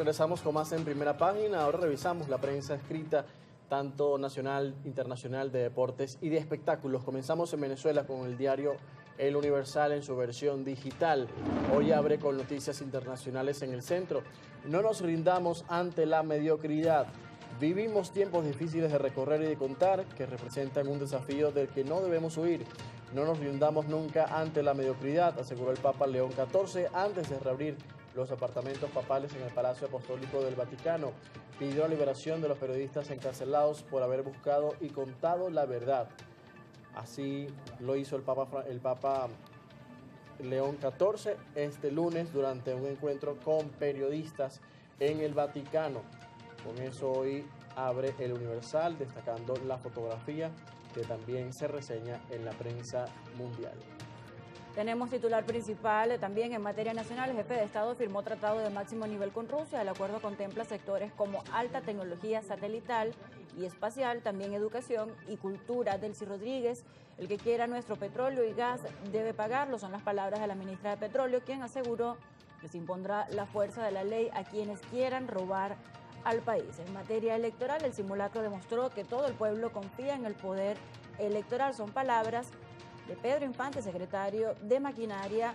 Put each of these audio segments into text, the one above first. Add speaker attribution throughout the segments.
Speaker 1: Regresamos con más en Primera Página. Ahora revisamos la prensa escrita, tanto nacional, internacional, de deportes y de espectáculos. Comenzamos en Venezuela con el diario El Universal en su versión digital. Hoy abre con noticias internacionales en el centro. No nos rindamos ante la mediocridad. Vivimos tiempos difíciles de recorrer y de contar que representan un desafío del que no debemos huir. No nos rindamos nunca ante la mediocridad, aseguró el Papa León XIV antes de reabrir los apartamentos papales en el Palacio Apostólico del Vaticano. Pidió la liberación de los periodistas encarcelados por haber buscado y contado la verdad. Así lo hizo el Papa León XIV este lunes durante un encuentro con periodistas en el Vaticano. Con eso hoy abre El Universal, destacando la fotografía que también se reseña en la prensa mundial.
Speaker 2: Tenemos titular principal también en materia nacional. El jefe de Estado firmó tratado de máximo nivel con Rusia. El acuerdo contempla sectores como alta tecnología satelital y espacial, también educación y cultura. Delcy Rodríguez: el que quiera nuestro petróleo y gas debe pagarlo. Son las palabras de la ministra de Petróleo, quien aseguró que se impondrá la fuerza de la ley a quienes quieran robar al país. En materia electoral, el simulacro demostró que todo el pueblo confía en el poder electoral. Son palabras de Pedro Infante, secretario de Maquinaria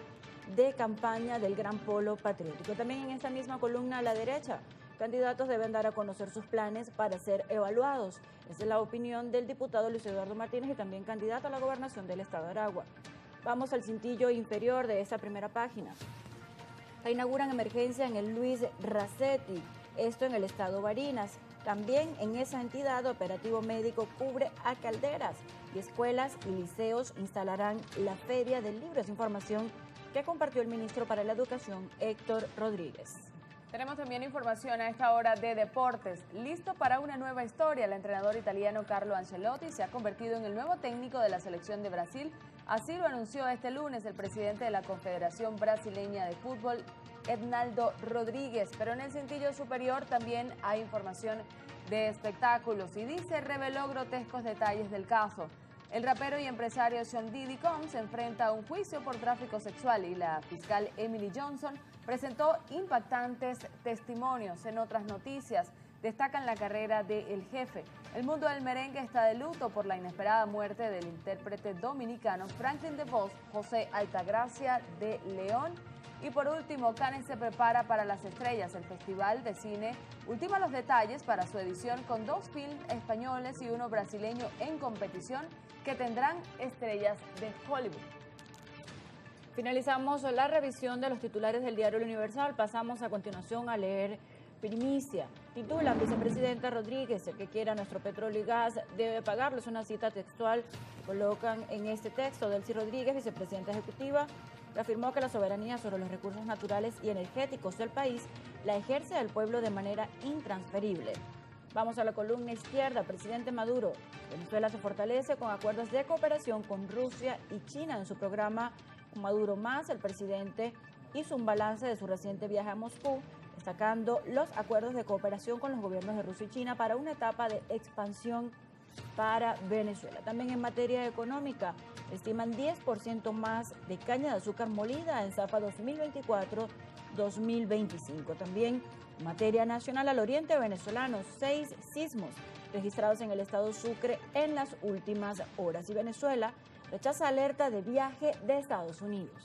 Speaker 2: de Campaña del Gran Polo Patriótico. También en esta misma columna a la derecha, candidatos deben dar a conocer sus planes para ser evaluados. Esa es la opinión del diputado Luis Eduardo Martínez y también candidato a la gobernación del estado de Aragua. Vamos al cintillo inferior de esta primera página. Se inauguran emergencia en el Luis Racetti, esto en el estado Barinas. También en esa entidad, operativo médico cubre a Calderas y escuelas y liceos instalarán la Feria del Libro. Es información que compartió el ministro para la Educación, Héctor Rodríguez.
Speaker 3: Tenemos también información a esta hora de deportes. Listo para una nueva historia, el entrenador italiano Carlo Ancelotti se ha convertido en el nuevo técnico de la selección de Brasil. Así lo anunció este lunes el presidente de la Confederación Brasileña de Fútbol, Ednaldo Rodríguez. Pero en el cintillo superior también hay información de espectáculos y dice: reveló grotescos detalles del caso. El rapero y empresario Sean Diddy Combs se enfrenta a un juicio por tráfico sexual y la fiscal Emily Johnson presentó impactantes testimonios. En otras noticias, destacan la carrera de El Jefe. El mundo del merengue está de luto por la inesperada muerte del intérprete dominicano Franklin DeVos, José Altagracia de León. Y por último, Cannes se prepara para Las Estrellas. El Festival de Cine ultima los detalles para su edición con 2 films españoles y uno brasileño en competición que tendrán estrellas de Hollywood.
Speaker 2: Finalizamos la revisión de los titulares del diario El Universal. Pasamos a continuación a leer primicia. Titulan: vicepresidenta Rodríguez, el que quiera nuestro petróleo y gas debe pagarlo. Es una cita textual que colocan en este texto. Delcy Rodríguez, vicepresidenta ejecutiva, afirmó que la soberanía sobre los recursos naturales y energéticos del país la ejerce el pueblo de manera intransferible. Vamos a la columna izquierda. Presidente Maduro: Venezuela se fortalece con acuerdos de cooperación con Rusia y China. En su programa Maduro Más, el presidente hizo un balance de su reciente viaje a Moscú, destacando los acuerdos de cooperación con los gobiernos de Rusia y China para una etapa de expansión para Venezuela. También en materia económica, estiman 10% más de caña de azúcar molida en Zafra 2024-2025. También en materia nacional, al oriente venezolano, 6 sismos registrados en el estado Sucre en las últimas horas. Y Venezuela rechaza alerta de viaje de Estados Unidos.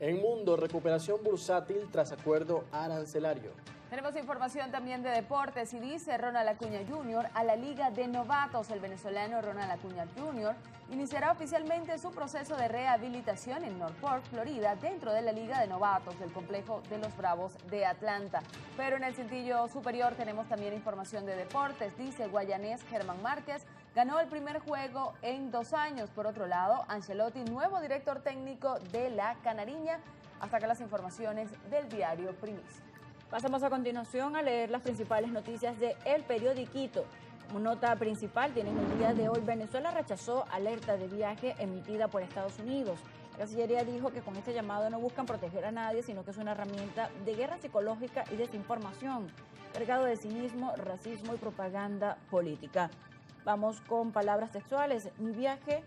Speaker 1: En Mundo, recuperación bursátil tras acuerdo arancelario.
Speaker 3: Tenemos información también de deportes y dice Ronald Acuña Jr. a la Liga de Novatos. El venezolano Ronald Acuña Jr. iniciará oficialmente su proceso de rehabilitación en Norfolk, Florida, dentro de la Liga de Novatos del complejo de los Bravos de Atlanta. Pero en el cintillo superior tenemos también información de deportes. Dice guayanés Germán Márquez ganó el primer juego en 2 años. Por otro lado, Ancelotti, nuevo director técnico de la Canariña. Hasta acá las informaciones del diario Primicia.
Speaker 2: Pasamos a continuación a leer las principales noticias de El Periodiquito. Como nota principal, tienen el día de hoy: Venezuela rechazó alerta de viaje emitida por Estados Unidos. La Cancillería dijo que con este llamado no buscan proteger a nadie, sino que es una herramienta de guerra psicológica y desinformación, cargado de cinismo, racismo y propaganda política. Vamos con palabras textuales. Mi viaje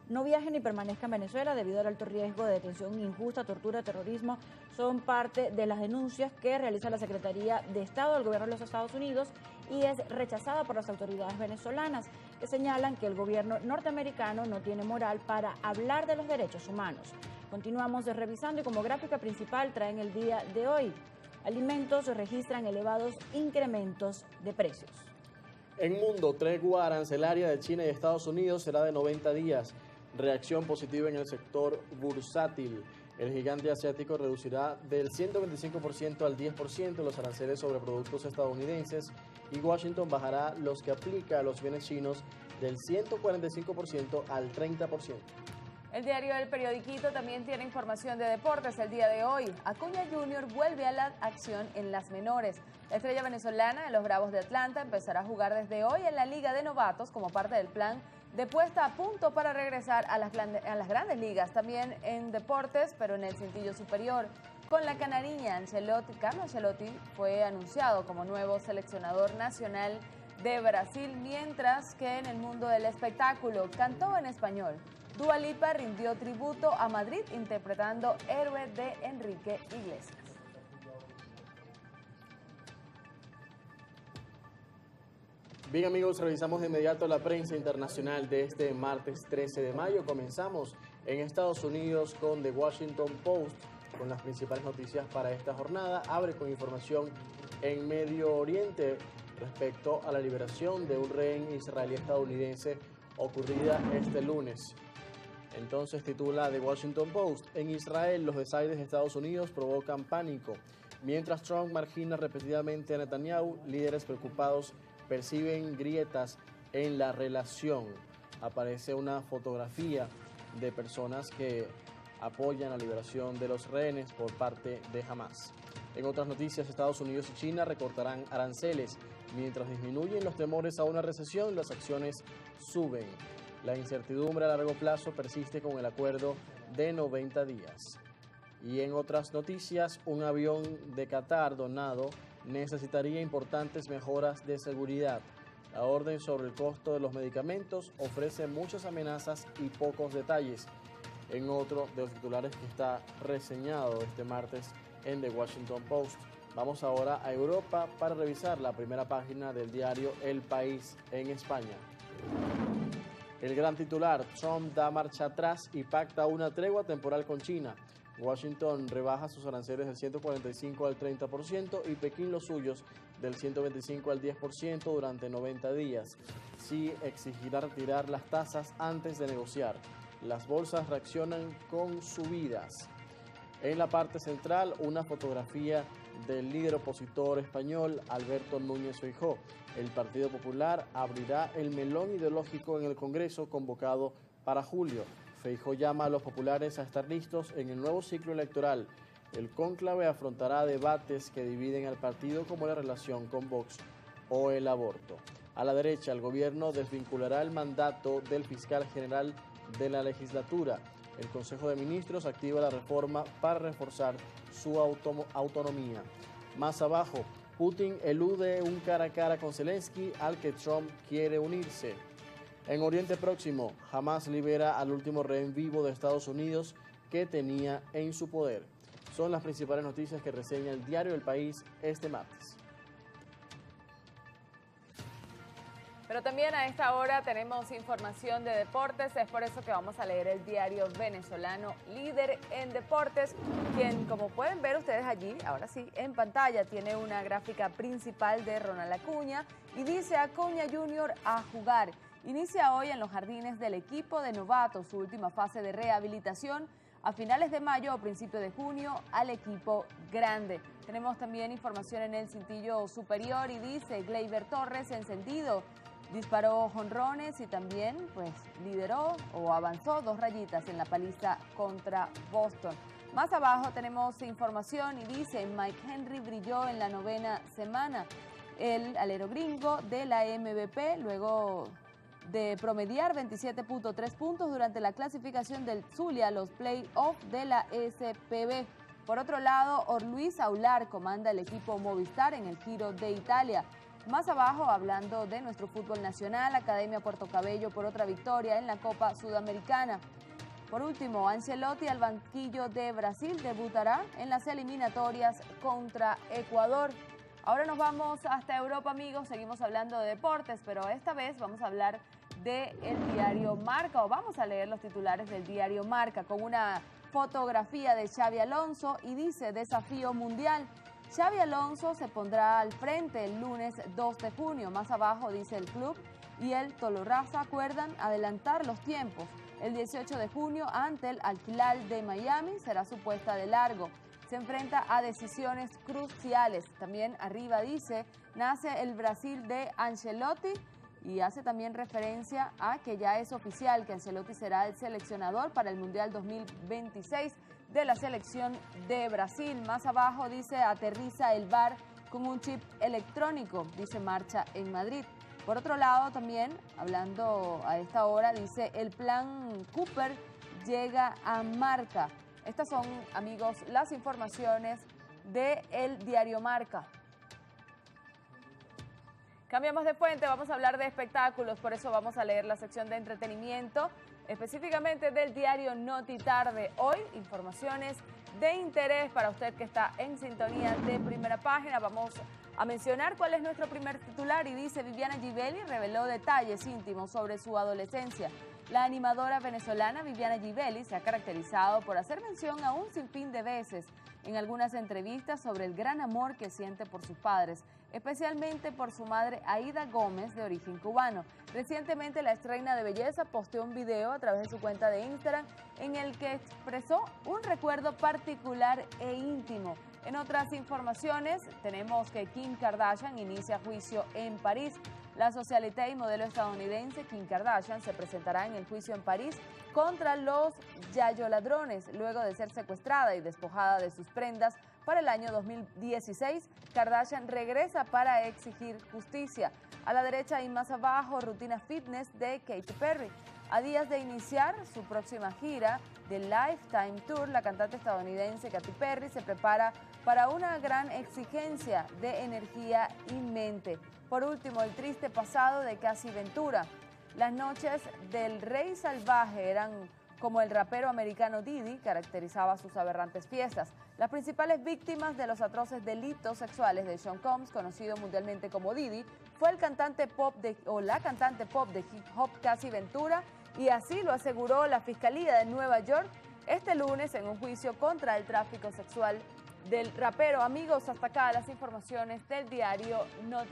Speaker 2: no viaje ni permanezca en Venezuela debido al alto riesgo de detención injusta, tortura, terrorismo. Son parte de las denuncias que realiza la Secretaría de Estado del Gobierno de los Estados Unidos y es rechazada por las autoridades venezolanas, que señalan que el gobierno norteamericano no tiene moral para hablar de los derechos humanos. Continuamos revisando y como gráfica principal traen el día de hoy. Alimentos registran elevados incrementos de precios.
Speaker 1: En mundo, tregua arancelaria de China y Estados Unidos será de 90 días. Reacción positiva en el sector bursátil. El gigante asiático reducirá del 125% al 10% los aranceles sobre productos estadounidenses y Washington bajará los que aplica a los bienes chinos del 145% al 30%.
Speaker 3: El diario El Periodiquito también tiene información de deportes el día de hoy. Acuña Jr. vuelve a la acción en las menores. La estrella venezolana de los Bravos de Atlanta empezará a jugar desde hoy en la Liga de Novatos como parte del plan de puesta a punto para regresar a las grandes ligas. También en deportes, pero en el cintillo superior. Con la canariña, Carlo Ancelotti fue anunciado como nuevo seleccionador nacional de Brasil, mientras que en el mundo del espectáculo cantó en español. Dua Lipa rindió tributo a Madrid interpretando Héroe de Enrique Iglesias.
Speaker 1: Bien amigos, revisamos de inmediato la prensa internacional de este martes 13 de mayo. Comenzamos en Estados Unidos con The Washington Post, con las principales noticias para esta jornada. Abre con información en Medio Oriente respecto a la liberación de un rehén israelí-estadounidense ocurrida este lunes. Entonces titula The Washington Post: en Israel los desaires de Estados Unidos provocan pánico. Mientras Trump margina repetidamente a Netanyahu, líderes preocupados perciben grietas en la relación. Aparece una fotografía de personas que apoyan la liberación de los rehenes por parte de Hamas. En otras noticias, Estados Unidos y China recortarán aranceles. Mientras disminuyen los temores a una recesión, las acciones suben. La incertidumbre a largo plazo persiste con el acuerdo de 90 días. Y en otras noticias, un avión de Qatar donado necesitaría importantes mejoras de seguridad. La orden sobre el costo de los medicamentos ofrece muchas amenazas y pocos detalles. En otro de los titulares que está reseñado este martes en The Washington Post. Vamos ahora a Europa para revisar la primera página del diario El País en España. El gran titular: Trump da marcha atrás y pacta una tregua temporal con China. Washington rebaja sus aranceles del 145 al 30% y Pekín los suyos del 125 al 10% durante 90 días. Sí exigirá retirar las tasas antes de negociar. Las bolsas reaccionan con subidas. En la parte central, una fotografía del líder opositor español Alberto Núñez Feijóo. El Partido Popular abrirá el melón ideológico en el Congreso convocado para julio. Feijóo llama a los populares a estar listos en el nuevo ciclo electoral. El cónclave afrontará debates que dividen al partido, como la relación con Vox o el aborto. A la derecha, el gobierno desvinculará el mandato del fiscal general de la legislatura. El Consejo de Ministros activa la reforma para reforzar su autonomía. Más abajo, Putin elude un cara a cara con Zelensky al que Trump quiere unirse. En Oriente Próximo, Hamas libera al último rehén vivo de Estados Unidos que tenía en su poder. Son las principales noticias que reseña el diario El País este martes.
Speaker 3: Pero también a esta hora tenemos información de deportes, es por eso que vamos a leer el diario venezolano Líder en Deportes, quien, como pueden ver ustedes allí, ahora sí, en pantalla, tiene una gráfica principal de Ronald Acuña y dice: Acuña Jr. a jugar. Inicia hoy en los jardines del equipo de novatos su última fase de rehabilitación. A finales de mayo o principios de junio al equipo grande. Tenemos también información en el cintillo superior y dice: Gleyber Torres encendido. Disparó jonrones y también pues lideró o avanzó 2 rayitas en la paliza contra Boston. Más abajo tenemos información y dice: Mike Henry brilló en la 9ª semana. El alero gringo de la MVP, luego de promediar 27.3 puntos durante la clasificación del Zulia a los playoffs de la SPB. Por otro lado, Orluis Aular comanda el equipo Movistar en el Giro de Italia. Más abajo, hablando de nuestro fútbol nacional, Academia Puerto Cabello por otra victoria en la Copa Sudamericana. Por último, Ancelotti al banquillo de Brasil debutará en las eliminatorias contra Ecuador. Ahora nos vamos hasta Europa, amigos. Seguimos hablando de deportes, pero esta vez vamos a hablar del diario Marca, o vamos a leer los titulares del diario Marca con una fotografía de Xabi Alonso y dice: desafío mundial. Xabi Alonso se pondrá al frente el lunes 2 de junio. Más abajo dice: el club y el Tolorraza acuerdan adelantar los tiempos. El 18 de junio ante el Al Hilal de Miami será su puesta de largo. Se enfrenta a decisiones cruciales. También arriba dice: nace el Brasil de Ancelotti, y hace también referencia a que ya es oficial que Ancelotti será el seleccionador para el Mundial 2026 de la selección de Brasil. Más abajo dice: aterriza el VAR con un chip electrónico, dice marcha en Madrid. Por otro lado, también, hablando a esta hora, dice: el plan Cooper llega a Marca. Estas son, amigos, las informaciones del diario Marca. Cambiamos de fuente, vamos a hablar de espectáculos, por eso vamos a leer la sección de entretenimiento, específicamente del diario Noti Tarde. Hoy, informaciones de interés para usted que está en sintonía de Primera Página. Vamos a mencionar cuál es nuestro primer titular y dice: Viviana Givelli reveló detalles íntimos sobre su adolescencia. La animadora venezolana Viviana Givelli se ha caracterizado por hacer mención a un sinfín de veces en algunas entrevistas sobre el gran amor que siente por sus padres, especialmente por su madre Aida Gómez, de origen cubano. Recientemente, la exreina de belleza posteó un video a través de su cuenta de Instagram en el que expresó un recuerdo particular e íntimo. En otras informaciones, tenemos que Kim Kardashian inicia juicio en París. La socialité y modelo estadounidense Kim Kardashian se presentará en el juicio en París contra los yayoladrones luego de ser secuestrada y despojada de sus prendas para el año 2016. Kardashian regresa para exigir justicia. A la derecha y más abajo, rutina fitness de Katy Perry. A días de iniciar su próxima gira de Lifetime Tour, la cantante estadounidense Katy Perry se prepara para una gran exigencia de energía y mente. Por último, el triste pasado de Cassie Ventura. Las noches del rey salvaje eran como el rapero americano Diddy caracterizaba sus aberrantes fiestas. Las principales víctimas de los atroces delitos sexuales de Sean Combs, conocido mundialmente como Diddy, fue la cantante pop de hip hop Cassie Ventura, y así lo aseguró la Fiscalía de Nueva York este lunes en un juicio contra el tráfico sexual del rapero. Amigos, hasta acá las informaciones del diario Noti.